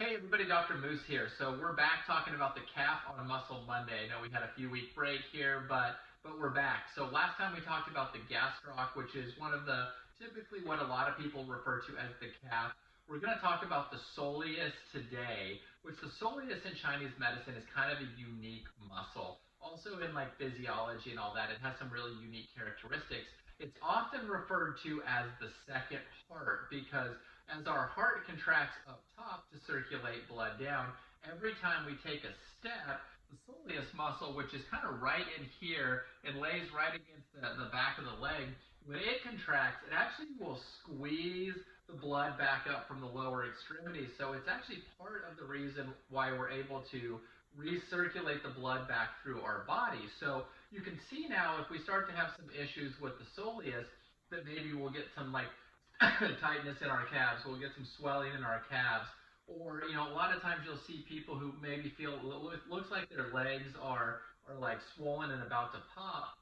Hey everybody, Dr. Moose here. So we're back talking about the calf on Muscle Monday. I know we had a few week break here, but we're back. So last time we talked about the gastroc, which is one of the typically what a lot of people refer to as the calf. We're going to talk about the soleus today, which the soleus in Chinese medicine is kind of a unique muscle. Also in like physiology and all that, it has some really unique characteristics. It's often referred to as the second heart because as our heart contracts up top to circulate blood down, every time we take a step, the soleus muscle, which is kind of right in here and lays right against the back of the leg, when it contracts, it actually will squeeze the blood back up from the lower extremities. So it's actually part of the reason why we're able to recirculate the blood back through our body. So you can see now if we start to have some issues with the soleus, that maybe we'll get some like tightness in our calves, we'll get some swelling in our calves, or a lot of times you'll see people who maybe feel looks like their legs are like swollen and about to pop.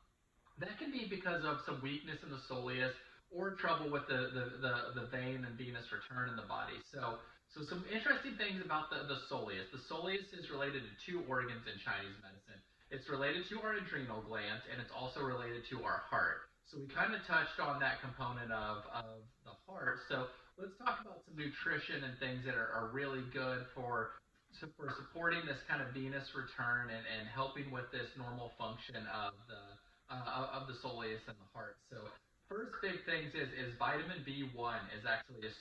That can be because of some weakness in the soleus or trouble with the vein and venous return in the body. So some interesting things about the soleus. The soleus is related to two organs in Chinese medicine. It's related to our adrenal glands and it's also related to our heart. So we kind of touched on that component of the heart. So let's talk about some nutrition and things that are really good for supporting this kind of venous return and helping with this normal function of the soleus and the heart. So first big things is vitamin B1 is actually a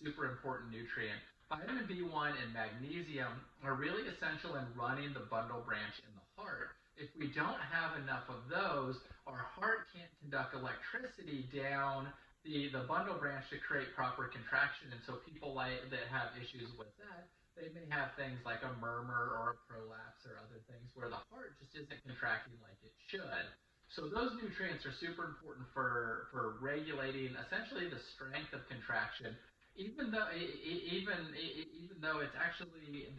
super important nutrient. Vitamin B1 and magnesium are really essential in running the bundle branch in the heart. If we don't have enough of those, our heart can't conduct electricity down the bundle branch to create proper contraction. And so people that have issues with that, they may have things like a murmur or a prolapse or other things where the heart just isn't contracting like it should. So those nutrients are super important for regulating essentially the strength of contraction, even though it's actually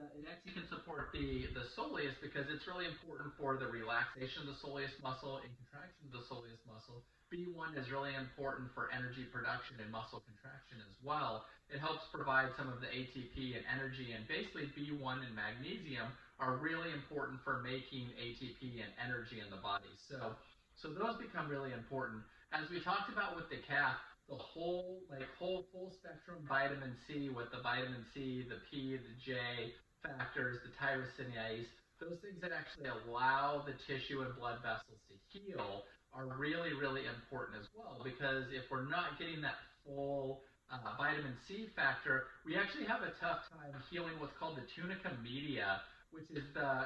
it actually can support the soleus because it's really important for the relaxation of the soleus muscle and contraction of the soleus muscle. B1 is really important for energy production and muscle contraction as well. It helps provide some of the ATP and energy, and basically B1 and magnesium are really important for making ATP and energy in the body. So those become really important. As we talked about with the calf, the whole full spectrum vitamin C with the vitamin C, the P, the J factors, the tyrosinase, those things that actually allow the tissue and blood vessels to heal are really, really important as well, because if we're not getting that full vitamin C factor, we actually have a tough time healing what's called the tunica media, which is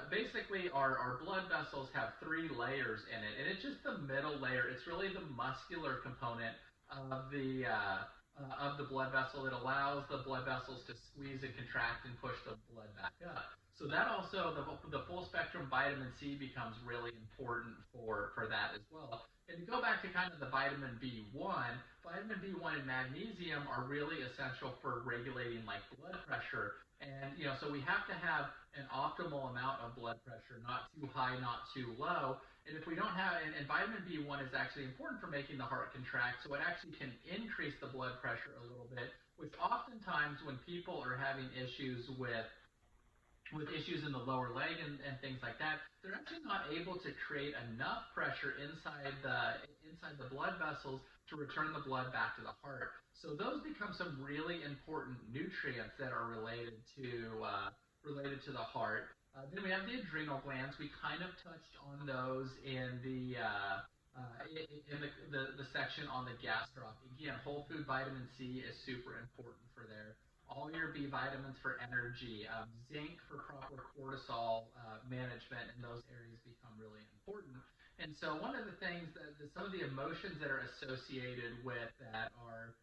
basically our blood vessels have three layers in it, and it's just the middle layer. It's really the muscular component of the blood vessel. It allows the blood vessels to squeeze and contract and push the blood back up. So that also, the full spectrum vitamin C becomes really important for that as well. And to go back to kind of the vitamin B1 and magnesium are really essential for regulating like blood pressure. And so we have to have an optimal amount of blood pressure, not too high, not too low. And if we don't have, and vitamin B1 is actually important for making the heart contract, so it actually can increase the blood pressure a little bit, which oftentimes when people are having issues with issues in the lower leg and things like that, they're actually not able to create enough pressure inside the blood vessels to return the blood back to the heart. So those become some really important nutrients that are related to the heart. Then we have the adrenal glands. We kind of touched on those in the section on the gastroc. Again, whole food vitamin C is super important for there. All your B vitamins for energy, zinc for proper cortisol management, and those areas become really important. And so one of the things some of the emotions that are associated with that are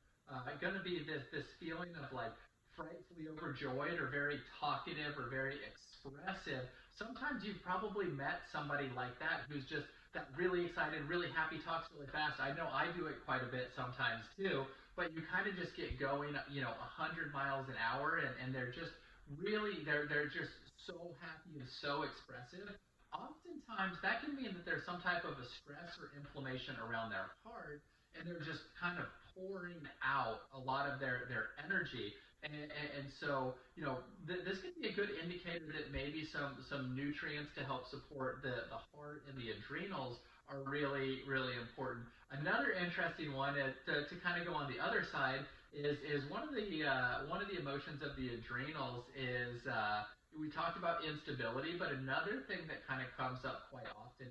going to be this feeling of like frightfully overjoyed or very talkative or very expressive. Sometimes you've probably met somebody like that who's just that really excited, really happy, talks really fast. I know I do it quite a bit sometimes too, but you kind of just get going, 100 miles an hour, and they're just really, they're just so happy and so expressive. Oftentimes, that can mean that there's some type of a stress or inflammation around their heart, and they're just kind of pouring out a lot of their energy. And so, this could be a good indicator that maybe some nutrients to help support the heart and the adrenals are really, really important. Another interesting one to kind of go on the other side is one of the emotions of the adrenals is we talked about instability, but another thing that kind of comes up quite often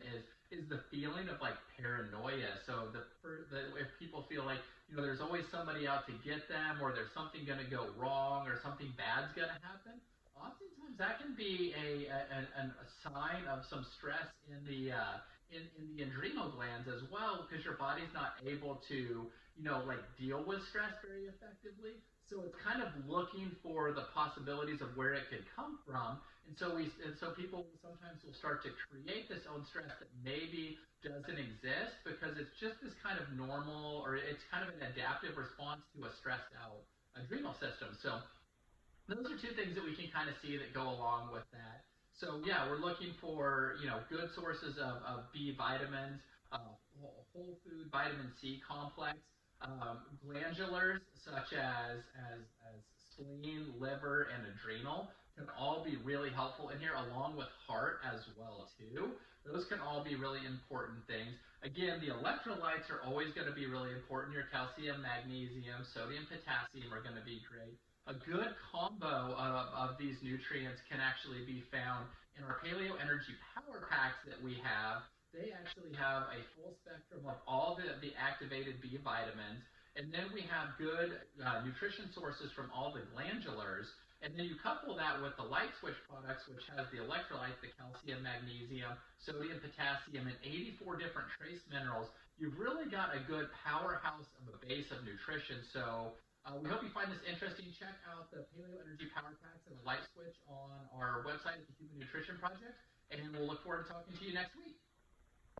is the feeling of like paranoia. So if people feel like there's always somebody out to get them, or there's something going to go wrong, or something bad's going to happen. Oftentimes, that can be a sign of some stress in the adrenal glands as well, because your body's not able to like deal with stress very effectively. So it's kind of looking for the possibilities of where it could come from, and so people sometimes will start to create this own stress that maybe doesn't exist because it's just this kind of normal, or it's kind of an adaptive response to a stressed out adrenal system. So those are two things that we can kind of see that go along with that. So yeah, we're looking for good sources of B vitamins, whole food vitamin C complex, glandulars such as spleen, liver, and adrenal can all be really helpful in here, along with heart as well too. Those can all be really important things. Again, the electrolytes are always going to be really important. Your calcium, magnesium, sodium, potassium are going to be great. A good combo of these nutrients can actually be found in our Paleo Energy Power Packs that we have. They actually have a full spectrum of all the activated B vitamins. And then we have good nutrition sources from all the glandulars. And then you couple that with the Light Switch products, which has the electrolytes, the calcium, magnesium, sodium, potassium, and 84 different trace minerals. You've really got a good powerhouse of a base of nutrition. So we hope you find this interesting. Check out the Paleo Energy Power Packs and the Light Switch on our website at the Human Nutrition Project, and we'll look forward to talking to you next week.